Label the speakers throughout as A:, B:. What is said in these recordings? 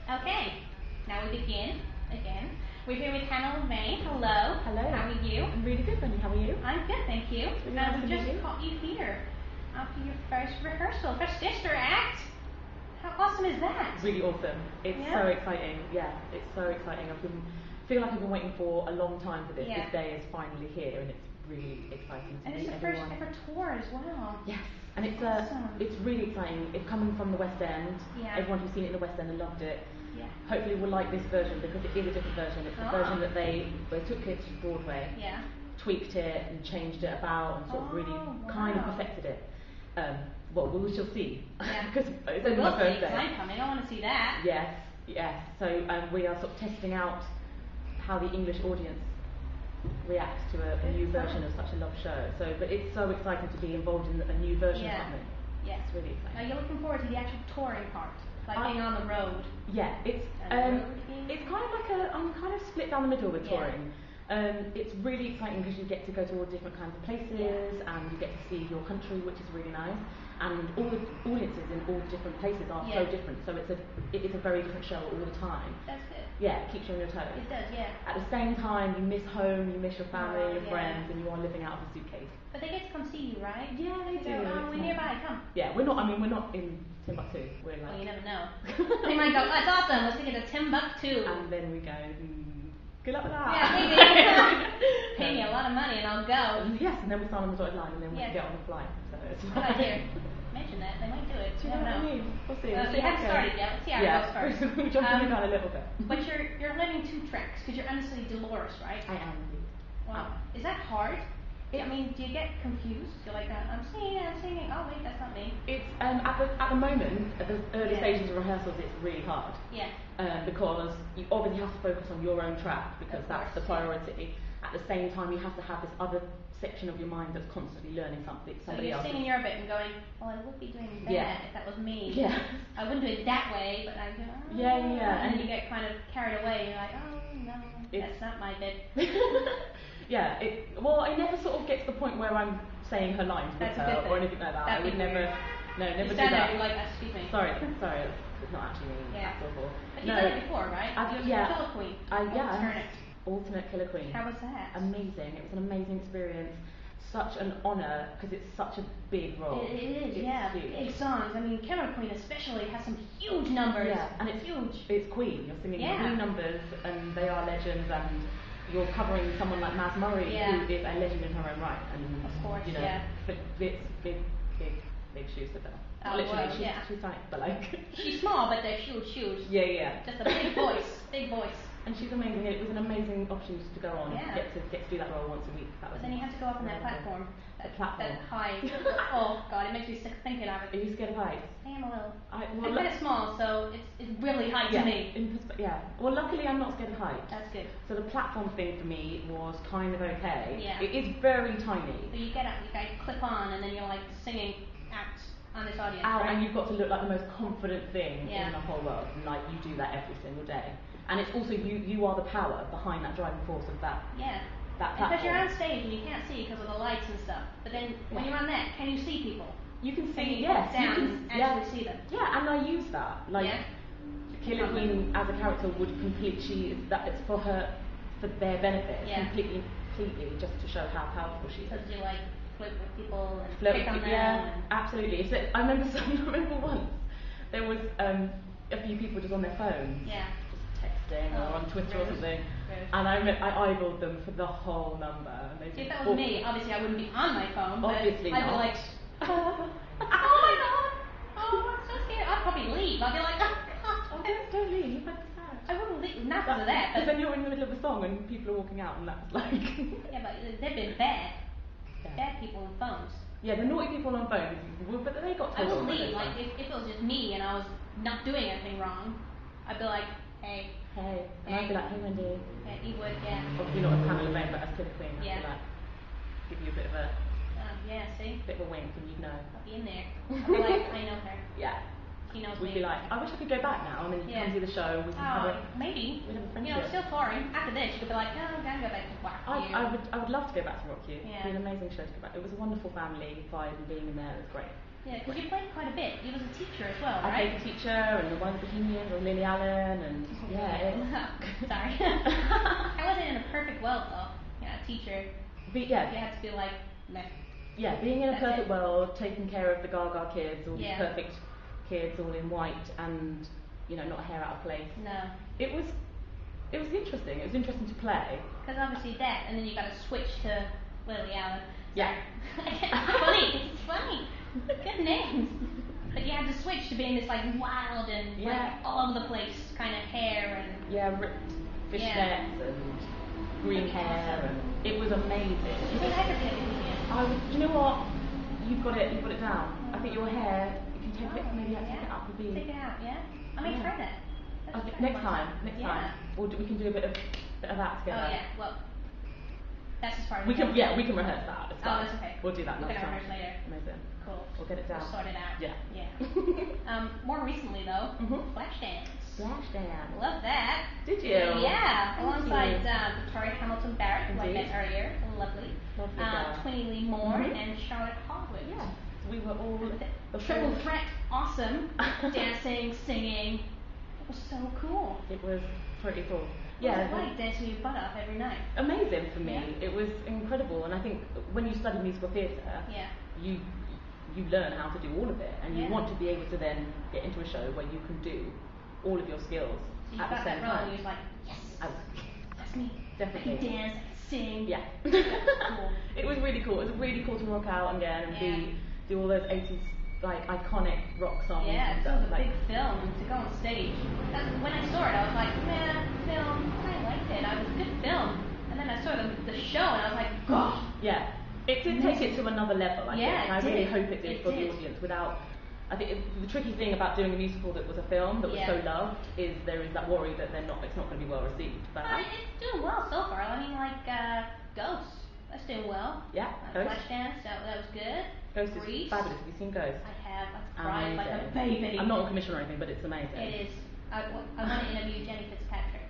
A: Okay, now we begin again. We're here with Hannah Levane. Hello.
B: Hello.
A: How are you?
B: I'm really good, Wendy. How are you?
A: I'm good, thank you.
B: Really nice
A: We
B: to
A: just
B: meet you.
A: caught you here after your first rehearsal for Sister Act. How awesome is that?
B: Really awesome. It's
A: Yeah?
B: so exciting. Yeah, it's so exciting. Feel like I've been waiting for a long time for this.
A: Yeah.
B: This day is finally here, and it's really exciting to
A: And
B: meet
A: it's the first
B: everyone.
A: ever tour as well.
B: Yes, and it's
A: Awesome.
B: it's really exciting. It's coming from the West End.
A: Yeah.
B: Everyone who's seen it in the West End and loved it.
A: Yeah.
B: Hopefully will like this version because it is a different version. It's the version that they took it to Broadway,
A: Yeah.
B: tweaked it and changed it about and sort of really kind of
A: wow.
B: perfected it. Well, we shall see.
A: Yeah.
B: Because it's
A: We
B: only
A: will
B: my
A: see,
B: first
A: because
B: day.
A: I'm coming. I want to see that.
B: Yes, yes. So we are sort of testing out how the English audience reacts to a new version of such a loved show. So, but it's so exciting to be involved in a new version
A: Yeah.
B: of something.
A: Yes.
B: It's really exciting.
A: Now you're looking forward to the actual touring part, like being on the road.
B: Yeah, it's kind of like I'm kind of split down the middle with touring. It's really exciting because you get to go to all different kinds of places and you get to see your country, which is really nice. And all the audiences in all the different places are so different. So it is a very different show all the time.
A: That's good.
B: Yeah, it keeps you on your toes.
A: It does, yeah.
B: At the same time, you miss home, you miss your family, your
A: Yeah.
B: friends, and you are living out of a suitcase.
A: But they get to come see you, right?
B: Yeah, they do.
A: We're nearby, come.
B: Yeah, we're not in Timbuktu. We're like.
A: Well, you never know. They might go, that's awesome, let's take it to Timbuktu.
B: And then we go, good luck with that.
A: Yeah, pay me a lot of money and I'll go.
B: Yes, and then we sign on the dotted line and then we get on the flight. So it's
A: Good idea. Mention that, they might do it.
B: Do you know what I mean? We'll see.
A: So you haven't started yet, let's see how it goes first.
B: We're jumping around a little bit.
A: But you're learning 2 tracks, because you're honestly Dolores, right?
B: I am.
A: Wow. Is that hard? I mean, do you get confused? You're like, I'm singing, oh wait, that's not me.
B: It's at the moment, at the early stages of rehearsals, it's really hard.
A: Yeah.
B: Because you obviously have to focus on your own track because that's the priority. At the same time, you have to have this other section of your mind that's constantly learning somebody else.
A: So you're singing your bit and going, well, I would be doing that if that was me.
B: Yeah.
A: I wouldn't do it that way, but I go, oh.
B: Yeah.
A: And then you get kind of carried away. And you're like, oh no, that's not my bit.
B: Yeah. Well, I never sort of get to the point where I'm saying her lines with her or anything like that.
A: That'd
B: I would never.
A: Weird.
B: No, never
A: you
B: do
A: stand
B: that.
A: there, you're like, excuse me.
B: Sorry, it's not actually me.
A: Yeah.
B: That's awful.
A: But you've done it before, right? Killer Queen.
B: Alternate Killer Queen.
A: How was that?
B: Amazing. It was an amazing experience. Such an honour because it's such a big role.
A: It is,
B: it's
A: yeah.
B: Huge.
A: Big songs. I mean, Killer Queen especially has some huge numbers.
B: Yeah, and it's
A: huge.
B: It's Queen. You're singing Queen numbers, and they are legends. And you're covering someone like Maz Murray, who is a legend in her own right. And
A: of course,
B: you know, it's big shoes to fill. Literally, she's tiny, but like
A: she's small, but they're huge shoes.
B: Yeah.
A: Just a big voice,
B: And she's amazing. It was an amazing opportunity to go on and get to do that role once a week. That was.
A: But then you have to go up on that platform.
B: That
A: high. Oh God, it makes me sick thinking of it.
B: Are you scared of heights?
A: I am a little.
B: I'm
A: kind of small, so it's really high to me.
B: Well, luckily I'm not scared of heights.
A: That's good.
B: So the platform thing for me was kind of okay.
A: Yeah.
B: It is very tiny.
A: So you get up, you guys clip on, and then you're like singing out on this audience.
B: Out, and you've got to look like the most confident thing in the whole world. And like you do that every single day. And it's also you are the power behind that driving force of that.
A: Yeah.
B: That platform.
A: Because you're on stage and you can't see because of the lights and stuff. But then when you're on that, can you see people?
B: You can see,
A: down and actually see them.
B: Yeah, and I use that. Like Killer Queen as a character would it's for their benefit.
A: Yeah.
B: Completely just to show how powerful she is.
A: Because you like flirt with people and
B: flirt
A: pick on them.
B: Yeah, absolutely. So I remember once there was a few people just on their phones.
A: Yeah.
B: Just texting or on Twitter or something. And I eyeballed them for the whole number. And they
A: if that was me, obviously I wouldn't be on my phone.
B: Obviously
A: I'd
B: not.
A: be like, oh my God, oh I'm so scared. I'd probably leave. I'd be like, oh God,
B: don't leave. That's sad.
A: I wouldn't leave, not because of that.
B: Because then you're in the middle of a song and people are walking out and that's like.
A: Yeah, but they've been bad. Bad people on phones.
B: Yeah, the naughty people on phones, but they got told.
A: I wouldn't leave. Like if it was just me and I was not doing anything wrong, I'd be like, hey.
B: And I'd be like, hey Wendy.
A: Yeah, you would, yeah.
B: Obviously not as Hannah Levane, but as Killer Queen. I'd be like, give you a bit of a.
A: See.
B: Bit of a wink, and you'd know.
A: I'll be in there. I'll be like, I know her.
B: Yeah.
A: She knows
B: We'd
A: me.
B: be like, I wish I could go back now, and then you come see the show. We can have
A: maybe.
B: We'd have a friendship.
A: Still touring. After this, you could be like, no, I'm gonna go back to Rock You.
B: I would love to go back to Rock You.
A: Yeah.
B: It'd be an amazing show to go back. It was a wonderful family vibe, and being in there was great.
A: Yeah, because you played quite a bit. You was a teacher as well,
B: I
A: right?
B: played the teacher and the one of the Bohemians or Lily Allen and
A: Sorry. I wasn't in a perfect world though. Yeah, teacher. You had to be like meh.
B: Yeah, being in a
A: That's
B: perfect
A: it.
B: world, taking care of the Gaga kids, all these
A: Yeah.
B: perfect kids, all in white and not a hair out of place.
A: No.
B: It was interesting. It was interesting to play.
A: Because obviously that, and then you got to switch to Lily Allen.
B: Yeah.
A: It's funny. Good names. But you had to switch to being this like wild and like all over the place kind of hair and
B: ripped fishnets and green hair, and it was amazing.
A: You think I could be a comedian?
B: Do you know what? You've got it down. I think your hair, if you take it, maybe take it up a bit.
A: Take it out, yeah. I may try that.
B: Next time. We can do a bit of that together.
A: Oh yeah. Well, that's as far as
B: we can rehearse that. It's fine.
A: That's okay.
B: We'll do that
A: next
B: next
A: time.
B: time.
A: Later.
B: Amazing.
A: Cool.
B: We'll get it down.
A: We'll sort it out.
B: Yeah.
A: More recently though, Flashdance.
B: Flashdance.
A: Love that.
B: Did you?
A: Yeah. Alongside Victoria Hamilton Barrett, who I met earlier, lovely.
B: Girl.
A: Twinnie Lee Moore and Charlotte Hogwood.
B: Yeah. So we were all
A: the triple threat. Awesome. Dancing, singing. It was so cool.
B: It was pretty cool.
A: What was it like dancing your butt off every night?
B: Amazing for me. It was incredible, and I think when you study musical theatre, you learn how to do all of it, and you want to be able to then get into a show where you can do all of your skills
A: so
B: at the same
A: that role
B: time.
A: And you was like, yes, that's me.
B: Definitely.
A: I can dance, I can sing.
B: Yeah.
A: Cool.
B: It was really cool. It was really cool to rock out again and do all those 80s like iconic rock songs.
A: Yeah,
B: and
A: it
B: stuff.
A: was a big film to go on stage. When I saw it, I was like, man, film, I liked it. It was a good film. And then I saw the show and I was like, gosh.
B: Yeah. It did take it to another level, I think, and I really hope it did for the audience. I think the tricky thing about doing a musical that was a film that was so loved is there is that worry that it's not going to be well received. But
A: it's doing well so far. I mean, like Ghost, that's doing well.
B: Yeah,
A: Flashdance, that was good.
B: Ghost is fabulous. Have you seen Ghost?
A: I have. I cried like a baby.
B: I'm not on commission or anything, but it's amazing.
A: It is. I want to interview Jenny Fitzpatrick.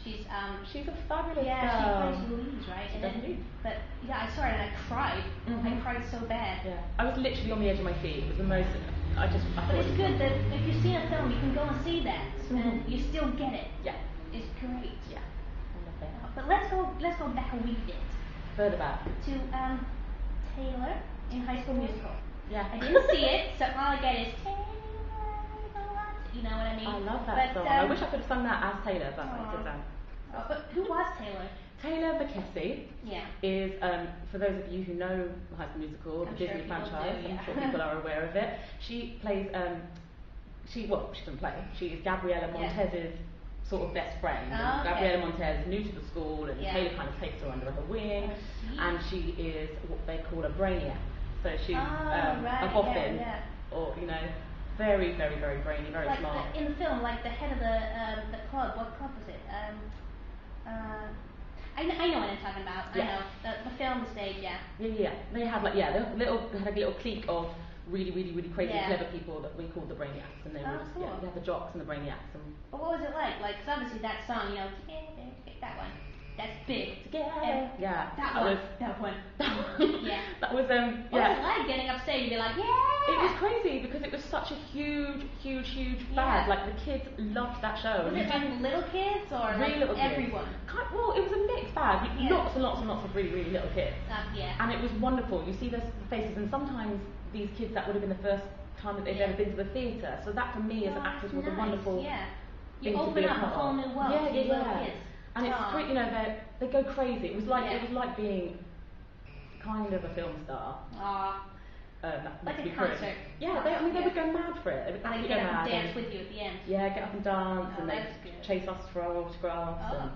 A: She's
B: a fabulous girl.
A: Yeah, she plays Louise, right?
B: She does indeed.
A: But yeah, I saw it and I cried. I cried so bad.
B: Yeah, I was literally on the edge of my seat. It was the most.
A: But it's good that if you see a film, you can go and see that, and you still get it.
B: Yeah.
A: It's great.
B: Yeah. I love it.
A: But let's go back a wee bit.
B: Further back.
A: To Taylor in High School Musical.
B: Yeah.
A: I didn't see it, so all I get is Taylor. You know what I mean?
B: I love that song. I wish I could have sung that as Taylor, but I didn't.
A: But who was Taylor?
B: Taylor McKessie is, for those of you who know High School Musical, the Disney franchise, I'm sure people are aware of it. She plays, she doesn't play, she is Gabriella Montez's sort of best friend. And Gabriella Montez is new to the school, and Taylor kind of takes her under her wing, and she is what they call a brainiac. So she's a boffin, or very, very, very brainy, very
A: like
B: smart.
A: In the film, like the head of the club. What club was it? I know what I'm talking about. I know the film, the stage. Yeah.
B: They had they had a little clique of really, really, really crazy, clever people that we called the brainiacs, and they were just, they had the jocks and the brainiacs.
A: But what was it like? Like, 'cause obviously that song, that one. That's big.
B: Together. Yeah.
A: That one. Yeah.
B: That was
A: What was it like getting up stage and be like, yeah?
B: It was crazy because it was such a huge fad. Like the kids loved that show.
A: Was it like little kids or
B: really
A: like everyone?
B: Well, it was a mixed bag. Lots and lots and lots of really, really little kids. And it was wonderful. You see their faces, and sometimes these kids that would have been the first time that they've ever been to the theatre. So that for me as an actress was a wonderful
A: You
B: thing to be
A: open up a whole new world to these little kids.
B: And it's pretty, they go crazy. It was like being kind of a film star.
A: Like a concert.
B: Yeah, they would go mad for it. They would
A: and they get up and dance with you at the end.
B: Yeah, get up and dance, and they chase us for our autographs, and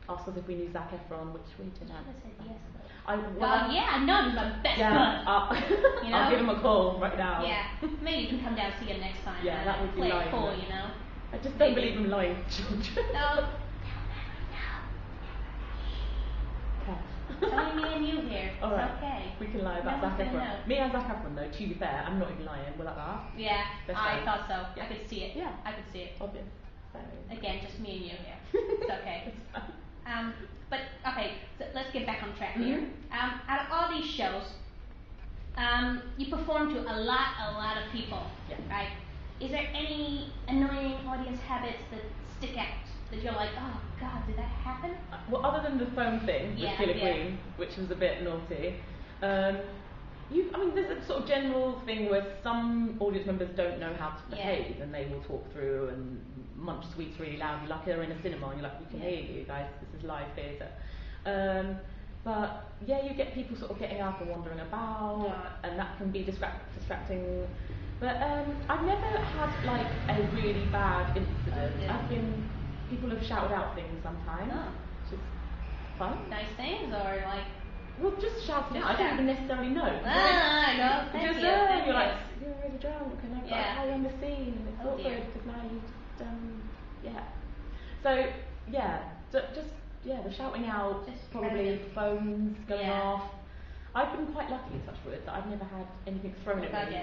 B: ask us if we knew Zac Efron, which we didn't.
A: I said yes.
B: I
A: know he's my best bud.
B: I'll give him a call right now.
A: Yeah, maybe you can come down and see him next time.
B: Yeah, that would be
A: play
B: lying.
A: Cool,
B: I just don't believe him lying to children.
A: No. It's only me and you here.
B: All right.
A: It's okay.
B: We can lie about Zac Efron. Me and Zac Efron, though, to be fair, I'm not even lying. Will that laugh?
A: Yeah, I thought so. Yeah. I could see it.
B: Yeah.
A: I could see it.
B: Obvious.
A: Again, just me and you here. It's okay.
B: It's fine.
A: But okay, so let's get back on track here. Out of all these shows, You perform to a lot of people, right? Is there any annoying audience habits that stick out that you're like, oh God, did that happen?
B: Well, other than the phone thing with Killer Queen, which was a bit naughty. There's a sort of general thing where some audience members don't know how to behave, and they will talk through and munch sweets really loud. You're like, they're in a cinema, and you're like, we can hear you guys. This is live theatre. But you get people sort of getting up and wandering about, and that can be distracting. But I've never had like a really bad incident. People have shouted out things sometimes, which is fun.
A: Nice things, or like.
B: Well, just shouting out. I don't even necessarily know.
A: Thank you.
B: You're like, you're really drunk, and I've got to carry on the scene, and it's awkward because now you've done, So just the shouting out, just probably phones going off. I've been quite lucky, touch wood, that I've never had anything thrown at me.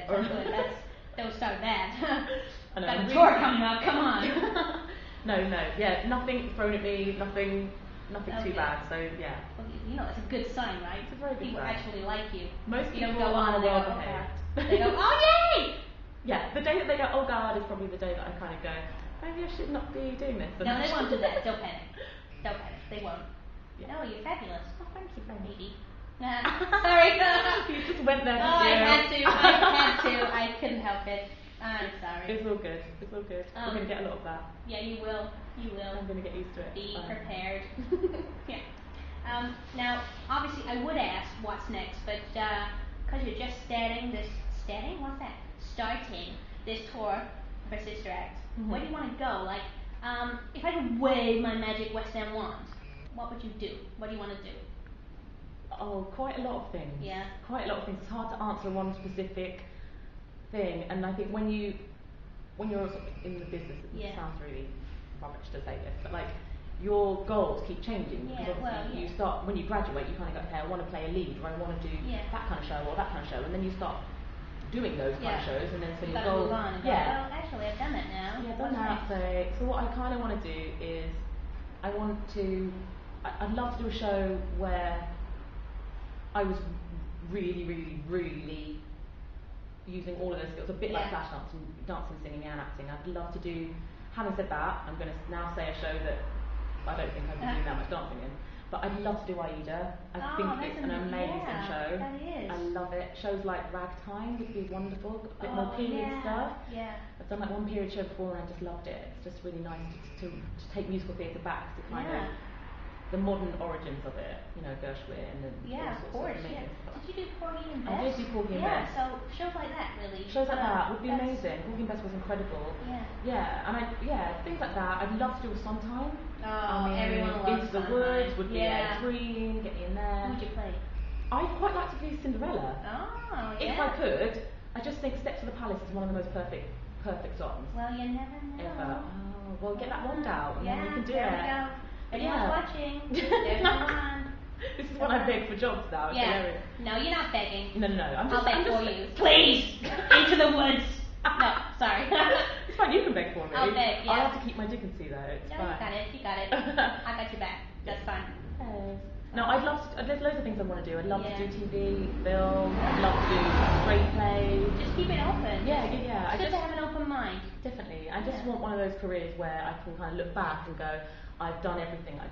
A: Don't start that.
B: I know.
A: Got a tour coming up. Come on.
B: No, nothing thrown at me, nothing too bad. So
A: Well, it's a good sign, right?
B: It's a very good
A: sign. People actually like you.
B: Most people
A: don't go on and
B: well
A: behaved. They go, oh yay!
B: Yeah, the day that they go, oh God, is probably the day that I kind of go, maybe I should not be doing this.
A: No, they won't do that. Don't panic. They won't. No, you're fabulous.
B: Oh, thank you,
A: maybe. Sorry.
B: You just went there.
A: I had to. I couldn't help it. I'm sorry.
B: It's all good. We're going to get a lot of that.
A: Yeah, you will.
B: I'm going to get used to it.
A: Be prepared. Now, obviously, I would ask what's next, but because you're just starting this tour for Sister Act, where do you want to go? Like, if I could wave my magic West End wand, what would you do? What do you want to do?
B: Oh, quite a lot of things.
A: Yeah.
B: Quite a lot of things. It's hard to answer one specific thing, and I think when you're sort of in the business, it sounds really rubbish to say this, but like your goals keep changing because obviously you start when you graduate, you kind of go, okay, I want to play a lead, or I want to do that kind of show or that kind of show, and then you start doing those kind of shows, and then so you go,
A: oh, actually I've done that now.
B: Yeah, I've done that. So what I kind of want to do is I'd love to do a show where I was really using all of those skills, a bit like flash dancing, singing and acting. I'd love to do, having said that, I'm going to now say a show that I don't think I've been doing that much dancing in, but I'd love to do Aida. I think it's an amazing show.
A: That is.
B: I love it. Shows like Ragtime would be wonderful, a bit more period stuff.
A: Yeah.
B: I've done like one period show before and I just loved it. It's just really nice to take musical theatre back to kind of the modern origins of it, Gershwin and all sorts of amazing stuff.
A: Did you do Porgy and Bess?
B: I did do Porgy and Bess.
A: So shows like that really.
B: Shows like that would be amazing. Porgy and Bess was incredible. Things like that. I'd love to do a Sondheim.
A: Everyone loves
B: Into the Woods would be green, get me in there.
A: Who'd you play?
B: I'd quite like to be Cinderella. If I could. I just think Steps to the Palace is one of the most perfect songs.
A: Well, you never know.
B: Ever. Oh, well, get that wand out and then we can do
A: there
B: it.
A: We go. Anyone's watching. There's no one.
B: This is when I beg for jobs now.
A: Yeah. No, you're not begging.
B: No.
A: I'll beg for you. Please! Into the woods! No, sorry.
B: It's fine, you can beg for me.
A: I'll beg,
B: I'll have to keep my dignity though. It's fine.
A: You got it. I got your back. That's fine.
B: No, there's loads of things I want to do. I'd love to do TV, film, I'd love to do straight plays.
A: Just keep it open.
B: Yeah.
A: It's good to have an open mind.
B: Definitely. I just want one of those careers where I can kind of look back and go, I've done everything I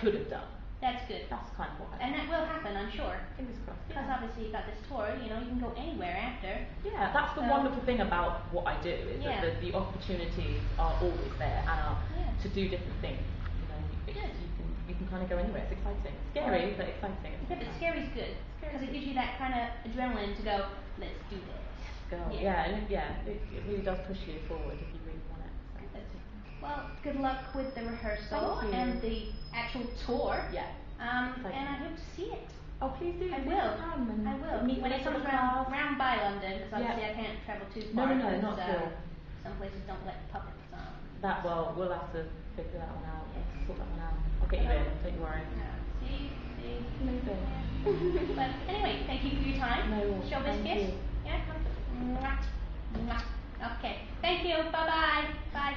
B: could have done.
A: That's good.
B: That's kind of what I
A: And that will happen, I'm sure.
B: Fingers crossed.
A: Because obviously you've got this tour, you can go anywhere after.
B: Yeah, that's the wonderful thing about what I do, is that the opportunities are always there and to do different things. You can kind of go anywhere. It's exciting. Scary, but exciting.
A: But scary's good. Because it gives you that kind of adrenaline to go, let's do this.
B: Go. It really does push you forward if you really want it. So.
A: Well, good luck with the rehearsal and the actual tour.
B: Yeah.
A: And I hope to see it.
B: Oh, please do.
A: I will.
B: Meet
A: when it comes round by London, because obviously I can't travel too far.
B: No, not at all.
A: Some places don't let puppets on.
B: We'll have to figure that one out. Sort that one out. I'll get you in. Don't you worry.
A: See.
B: Amazing.
A: But anyway, thank you for your time.
B: No,
A: Show biscuits. Yeah. Okay. Thank you. Bye-bye. Bye.